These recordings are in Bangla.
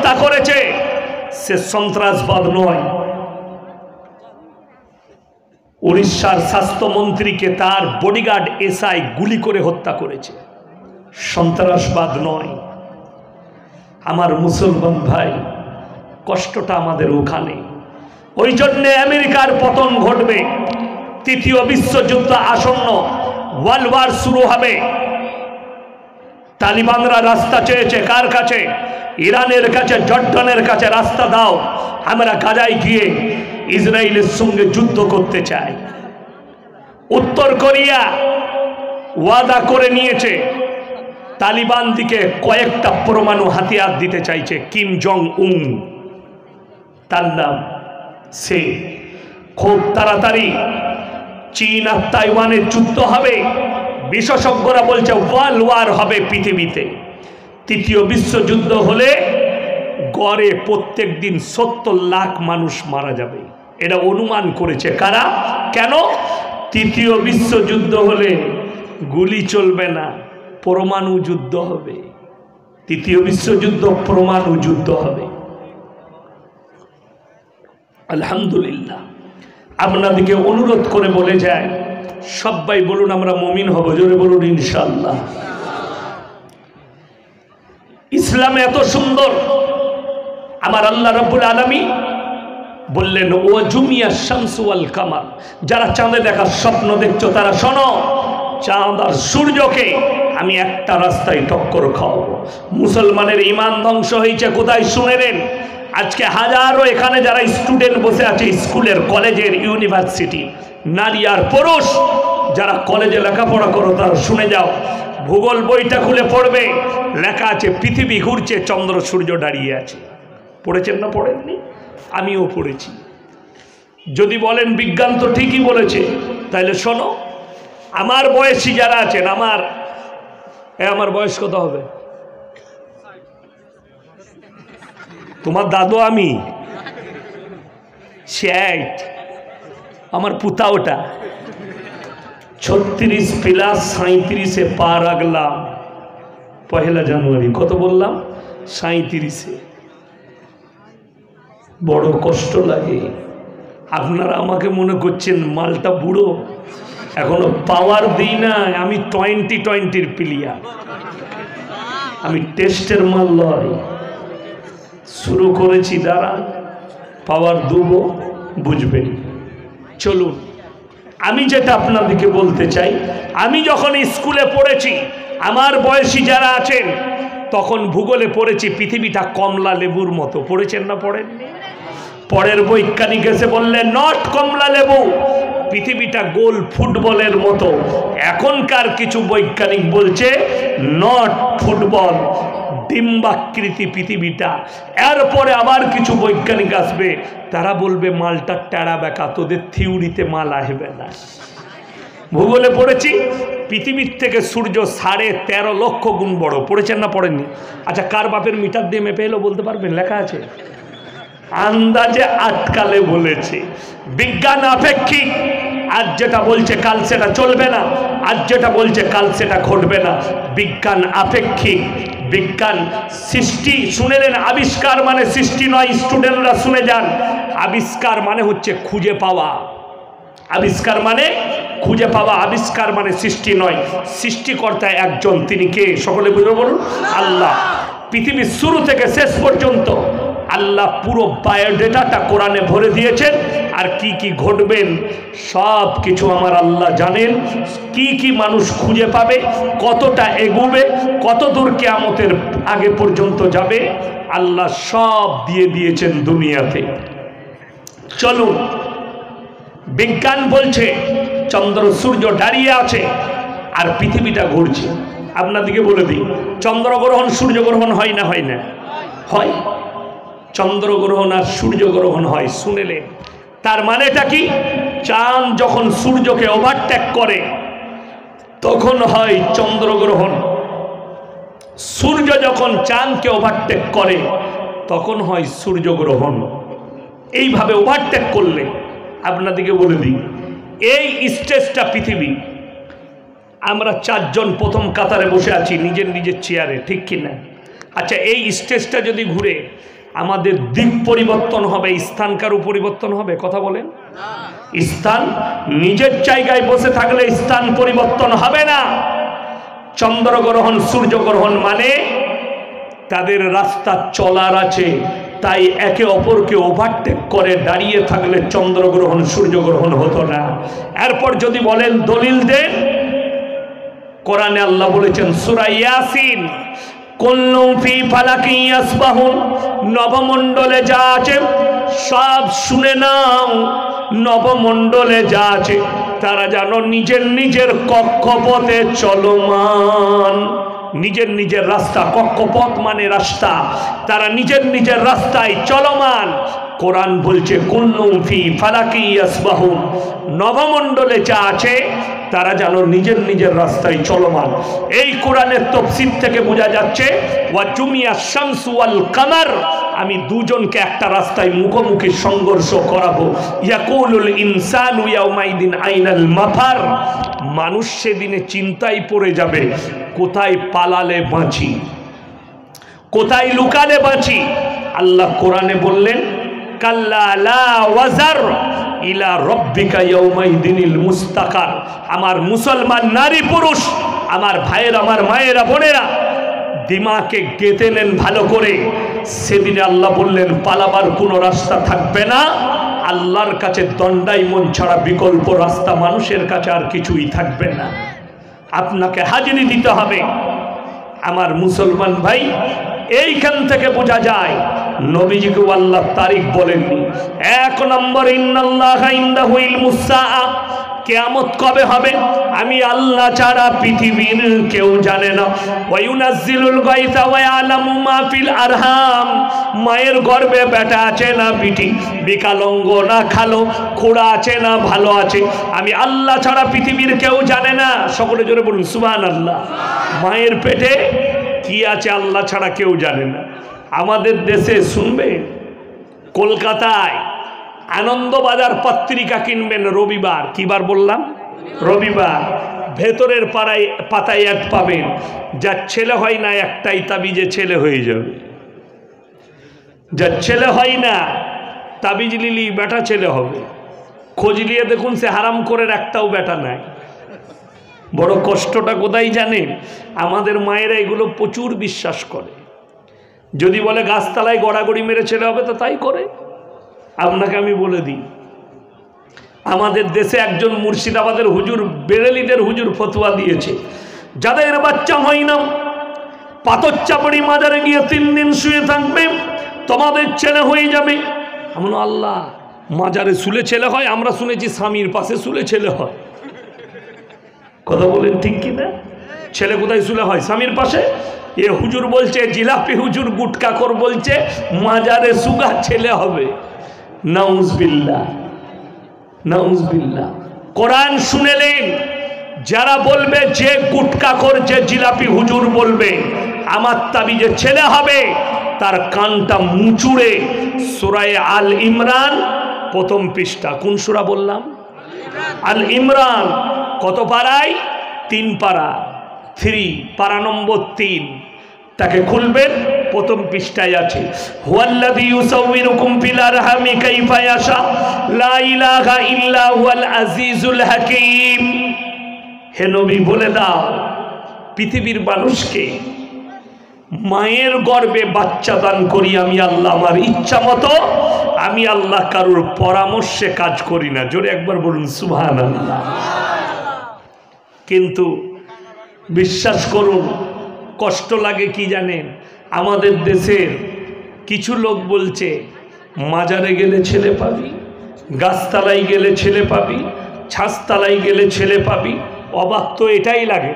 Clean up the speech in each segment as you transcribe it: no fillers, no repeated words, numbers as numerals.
হত্যা করেছে সে সন্ত্রাসবাদ নয়। উড়িষ্যার স্বাস্থ্যমন্ত্রীকে তার বডিগার্ড এসআই গুলি করে হত্যা করেছে, সন্ত্রাসবাদ নয়। আমার মুসলমান ভাই, কষ্টটা আমাদের ওখানে। ওই জন্যে আমেরিকার পতন ঘটবে, তৃতীয় বিশ্বযুদ্ধ আসন্ন, ওয়ার্ল্ড ওয়ার শুরু হবে। তালিবানরা রাস্তা চেয়েছে কার কাছে? ইরানের কাছে, জর্ডানের কাছে রাস্তা দাও, আমরা গাজায় গিয়ে ইসরায়েলের সঙ্গে যুদ্ধ করতে চাই। উত্তর কোরিয়া ওয়াদা করে নিয়েছে, তালিবান দিকে কয়েকটা পরমাণু হাতিয়ার দিতে চাইছে। কিম জং উন তার নাম, সে খুব তাড়াতাড়ি চীন আর তাইওয়ানের যুদ্ধ হবে। বিশেষজ্ঞরা বলছে ওয়ার্ল্ড ওয়ার হবে পৃথিবীতে। তৃতীয় বিশ্বযুদ্ধ হলে গড়ে প্রত্যেক দিন 70 লাখ মানুষ মারা যাবে, এটা অনুমান করেছে কারা? কেন? তৃতীয় বিশ্বযুদ্ধ হলে গুলি চলবে না, পরমাণু যুদ্ধ হবে। তৃতীয় বিশ্বযুদ্ধ পরমাণু যুদ্ধ হবে। আলহামদুলিল্লাহ, আপনাদেরকে অনুরোধ করে বলে যায়, সবাই বলুন আমরা মুমিন হব, জোরে বলুন ইনশাআল্লাহ। ইসলাম এত সুন্দর, আমার আল্লাহ রাব্বুল আলামিন বললেন ও জুমিয়া শামসু ওয়াল কামার, যারা চাঁদে দেখার স্বপ্ন দেখছো তারা শোনো, চাঁদ আর সূর্যকে আমি একটা রাস্তায় টক্কর খাওয়াবো। মুসলমানের ঈমান ধ্বংস হয়েছে কোথায় শুনেলেন? আজকে হাজারো এখানে যারা স্টুডেন্ট বসে আছে, স্কুলের, কলেজের, ইউনিভার্সিটি, নারী আর পুরুষ যারা কলেজে লেখাপড়া করো তারা শুনে যাও, ভূগোল বইটা খুলে পড়বে, লেখা আছে পৃথিবী ঘুরছে, চন্দ্র সূর্য দাঁড়িয়ে আছে। পড়েছেন না পড়েননি? আমিও পড়েছি। যদি বলেন বিজ্ঞান তো ঠিকই বলেছে, তাহলে শোনো, আমার বয়সী যারা আছেন, আমার বয়স কত হবে? তোমার দাদু আমি 60, আমার পুতা ওটা 36 প্লাস 37-এ পা রাখলাম 1 জানুয়ারি। কত বললাম? 37-এ। বড় কষ্ট লাগে। আপনারা আমাকে মনে করছেন মালটা বুড়ো, এখনো পাওয়ার দিই না। আমি 20-20 প্লেয়ার, আমি টেস্টের মাল লয়। শুরু করেছি, দাঁড়ান, পাওয়ার দেবো, বুঝবেন। চলুন, আমি যেটা আপনাদেরকে বলতে চাই, আমি যখন স্কুলে পড়েছি, আমার বয়সী যারা আছেন, তখন ভূগোলে পড়েছি পৃথিবীটা কমলা লেবুর মতো। পড়েছেন না পড়েননি? পরের বৈজ্ঞানিক এসে বললেন নট কমলা লেবু, পৃথিবীটা গোল ফুটবলের মতো। এখনকার কিছু বৈজ্ঞানিক বলছে নট ফুটবল, ডিম্বাকৃতি পৃথিবীটা। এরপরে আবার কিছু বৈজ্ঞানিক আসবে, তারা বলবে মালটা টেরা বেঁকা, তোদের থিওরিতে মাল আসবে না। ভূগোলে পড়েছি পৃথিবীর থেকে সূর্য 13.5 লক্ষ গুণ বড়। পড়েছেন না পড়েননি? আচ্ছা, কার বাপের মিটার দিয়ে মেপে এলো বলতে পারবেন? লেখা আছে, আন্দাজে আটকালে বলেছে। বিজ্ঞান আপেক্ষিক, আজ যেটা বলছে কাল সেটা চলবে না, আজ যেটা বলছে কাল সেটা ঘটবে না। বিজ্ঞান আপেক্ষিক। বিজ্ঞান সৃষ্টি, শুনেলেন? আবিষ্কার মানে সৃষ্টি নয়, স্টুডেন্টরা শুনে যান। আবিষ্কার মানে হচ্ছে খুঁজে পাওয়া, আবিষ্কার মানে খুঁজে পাওয়া, আবিষ্কার মানে সৃষ্টি নয়। সৃষ্টিকর্তা একজন, তিনি কে? সকলে বুঝে বলুন, আল্লাহ। পৃথিবীর শুরু থেকে শেষ পর্যন্ত আল্লাহ পুরো বায়োডেটাটা কোরআনে ভরে দিয়েছেন। আর কি কি ঘটবেন সব কিছু আমার আল্লাহ জানেন। কি কি মানুষ খুঁজে পাবে, কতটা এগোবে, কত দূর কিয়ামতের আগে পর্যন্ত যাবে, আল্লাহ সব দিয়ে দিয়েছেন দুনিয়াতে। চলুন, বিজ্ঞান বলছে চন্দ্র সূর্য দাঁড়িয়ে আছে আর পৃথিবীটা ঘুরছে। আপনাদেরকে বলে দিই, চন্দ্রগ্রহণ সূর্যগ্রহণ হয় না? হয় না? হয়। চন্দ্রগ্রহণ আর সূর্যগ্রহণ হয়, শুনেলেন? তার মানেটা কি? চাঁদ যখন সূর্যকে ওভারটেক করে তখন হয় চন্দ্রগ্রহণ, সূর্য যখন চাঁদকে ওভারটেক করে তখন হয় সূর্যগ্রহণ। এইভাবে ওভারটেক করলে, আপনাদেরকে বলে দিই, এই স্টেজটা পৃথিবী, আমরা 4 জন প্রথম কাতারে বসে আছি নিজের নিজের চেয়ারে, ঠিক কিনা? আচ্ছা, এই স্টেজটা যদি ঘুরে আমাদের দিক পরিবর্তন হবে, স্থান কারো পরিবর্তন হবে? কথা বলেন। স্থান নিজের জায়গায় বসে থাকলে স্থান পরিবর্তন হবে না। চন্দ্রগ্রহণ সূর্যগ্রহণ মানে তাদের রাস্তা চলার আছে, তাই একে অপরকে ওভারটেক করে দাঁড়িয়ে থাকলে চন্দ্রগ্রহণ সূর্যগ্রহণ হতো না। এরপর যদি বলেন দলিল দেন, কোরআনে আল্লাহ বলেছেন সূরা ইয়াসিন, কুল্লুম ফি ফালাকিন ইয়াসবাহুন, নবমণ্ডলে যা আছে সব শুনে নাও। নবমণ্ডলে যা আছে তারা যেন নিজের নিজের কক্ষপথে চলমান, নিজের নিজের রাস্তা, কক্ষপথ মানে রাস্তা, তারা নিজের নিজের রাস্তায় চলমান। কোরআন বলছে কুল্লুম ফি ফালাকিন ইয়াসবাহুন, নবমণ্ডলে যা আছে তারা যেন নিজের নিজের রাস্তায় চলমান। এই কোরআনের তাফসীর থেকে বোঝা যাচ্ছে ওয়া জুমিয়া শামসু ওয়াল কামার, আমি দুজনকে একটা রাস্তায় মুখোমুখি সংঘর্ষ করাবো। ইয়াকুলুল ইনসানু ইয়াউমাইদিন আইনাল মাফার, মানুষ সেদিনে চিন্তায় পড়ে যাবে কোথায় পালালে বাঁচি, কোথায় লুকালে বাঁচি। আল্লাহ কোরআনে বললেন কাল্লা লা ওয়াজার ইলা রব্বিকা ইয়াউমাইদিনিল মুস্তাকার। আমার মুসলমান নারী পুরুষ, আমার ভাইয়ের, আমার মায়েরা, বোনেরা, দিমাকে গেঁথে নেন ভালো করে। সেদিনে আল্লাহ বললেন পালাবার কোনো রাস্তা থাকবে না। আল্লাহর কাছে দণ্ডায়মন ছাড়া বিকল্প রাস্তা মানুষের কাছে আর কিছুই থাকবে না। আপনাকে হাজিরি দিতে হবে। আমার মুসলমান ভাই, এইখান থেকে বোঝা যায় নবীজিকে আল্লাহ তারিখ বলেননি। এক নম্বর, ইন্নাল্লাহা ইনদাহু ইলমুস সাআ, কিয়ামত কবে হবে আমি আল্লাহ ছাড়া পৃথিবীর কেউ জানে না। ওয়া ইউনাজ্জিলুল গায়সা ওয়া ইয়ালামু মা ফিল আরহাম, মায়ের গর্ভে বেটা আছে না বিটি, বিকালঙ্গ না খালো, খোড়া আছে না ভালো আছে, আমি আল্লাহ ছাড়া পৃথিবীর কেউ জানে না। সকলে জোরে বলুন সুবহানাল্লাহ। মায়ের পেটে কি আছে আল্লাহ ছাড়া কেউ জানে না। আমাদের দেশে শুনবে, কলকাতায় আনন্দবাজার পত্রিকা কিনবেন রবিবার, কি বার বললাম? রবিবার। ভেতরের পাতায় অ্যাড পাবেন, যার ছেলে হয় না একটাই তাবিজে ছেলে হয়ে যাবে, যার ছেলে হয় না তাবিজ লিলি বেটা ছেলে হবে। খোঁজ নিয়ে দেখুন সে হারাম করে একটাও বেটা নাই। বড় কষ্টটা কোথায় জানেন? আমাদের মায়েরা এগুলো প্রচুর বিশ্বাস করে। যদি বলে গাছতলায় গড়াগড়ি মেরে ছেলে হবে তো তাই করে। আপনাকে আমি বলে দিই, আমাদের দেশে একজন মুর্শিদাবাদের হুজুর, বেরেলিদের হুজুর ফতোয়া দিয়েছে, যাদের বাচ্চা হয় না পাথর চাপড়ি মাজারে গিয়ে 3 দিন শুয়ে থাকবে, তোমাদের ছেলে হয়ে যাবে। এমন আল্লাহ, মাজারে শুলে ছেলে হয়? আমরা শুনেছি স্বামীর পাশে শুলে ছেলে হয়। কথা বলেন ঠিক কিনা? ছেলে কোথায় শুলে হয়? স্বামীর পাশে। এ হুজুর বলছে, জিলাপি হুজুর গুটকাখোর বলছে মাজারে সুগা ছেলে হবে। নাউজুবিল্লাহ, নাউজুবিল্লাহ। কোরআন শুনেলেন, যারা বলবে যে গুটকাখোর, যে জিলাপি হুজুর বলবে আমার তাবিজে ছেলে হবে, তার কানটা মুচুড়ে সূরা আল ইমরান 1ম পৃষ্ঠা। কোন সূরা বললাম? আল ইমরান। কত পারায়? 3 পারা, 3 পারা নম্বর 3। তাকে খুলবেন, 1ম পৃষ্ঠায় আছে হুয়াল্লাযী ইউসাউবিরুকুম ফিল আরহামি কাইফা ইয়াশা লা ইলাহা ইল্লা হুয়াল আজিজুল হাকীম। হে নবী বলে দাও পৃথিবীর মানুষকে, মায়ের গর্ভে বাচ্চা দান করি আমি আল্লাহ আমার ইচ্ছা মতো, আমি আল্লাহ কারোর পরামর্শে কাজ করি না। জোরে একবার বলুন সুবহানাল্লাহ। কিন্তু বিশ্বাস করুন, কষ্ট লাগে কি জানেন? আমাদের দেশের কিছু লোক বলছে মাজারে গেলে ছেলে পাবি, গাছতলায় গেলে ছেলে পাবি, ছাদতলায় গেলে ছেলে পাবি। অবাক তো এটাই লাগে।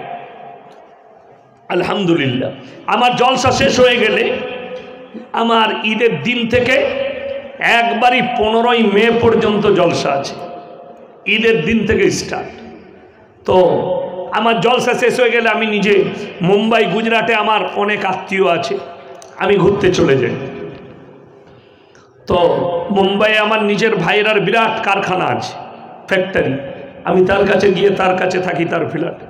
আলহামদুলিল্লাহ, আমার জলসা শেষ হয়ে গেলে, আমার ঈদের দিন থেকে একবারই 15ই মে পর্যন্ত জলসা আছে। ঈদের দিন থেকে স্টার্ট। তো আমার জলসা শেষ হয়ে গেলে আমি নিজে মুম্বাই, গুজরাটে আমার অনেক আত্মীয় আছে, আমি ঘুরতে চলে যাই। তো মুম্বাইয়ে আমার নিজের ভাইয়ের বিরাট কারখানা আছে, ফ্যাক্টরি। আমি তার কাছে গিয়ে তার কাছে থাকি, তার ফ্ল্যাটে।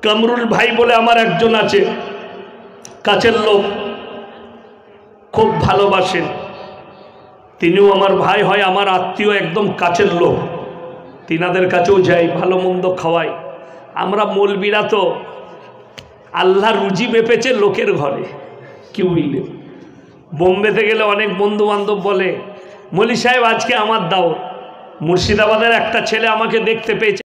কামরুল ভাই বলে আমার একজন আছে, কাছের লোক। খুব ভালোবাসেন, তিনিও আমার ভাই হয়, আমার আত্মীয়, একদম কাছের লোক। তিনাদের কাছেও যাই, ভালো মন্দ খাওয়াই। আমরা মৌলবীরা তো আল্লাহ রুজি মেপেছে লোকের ঘরে, কি বুঝলেন। বোম্বেতে গেলে অনেক বন্ধু বান্ধব বলে, মৌলী সাহেব আজকে আমার দাও। মুর্শিদাবাদের একটা ছেলে আমাকে দেখতে পেয়েছে,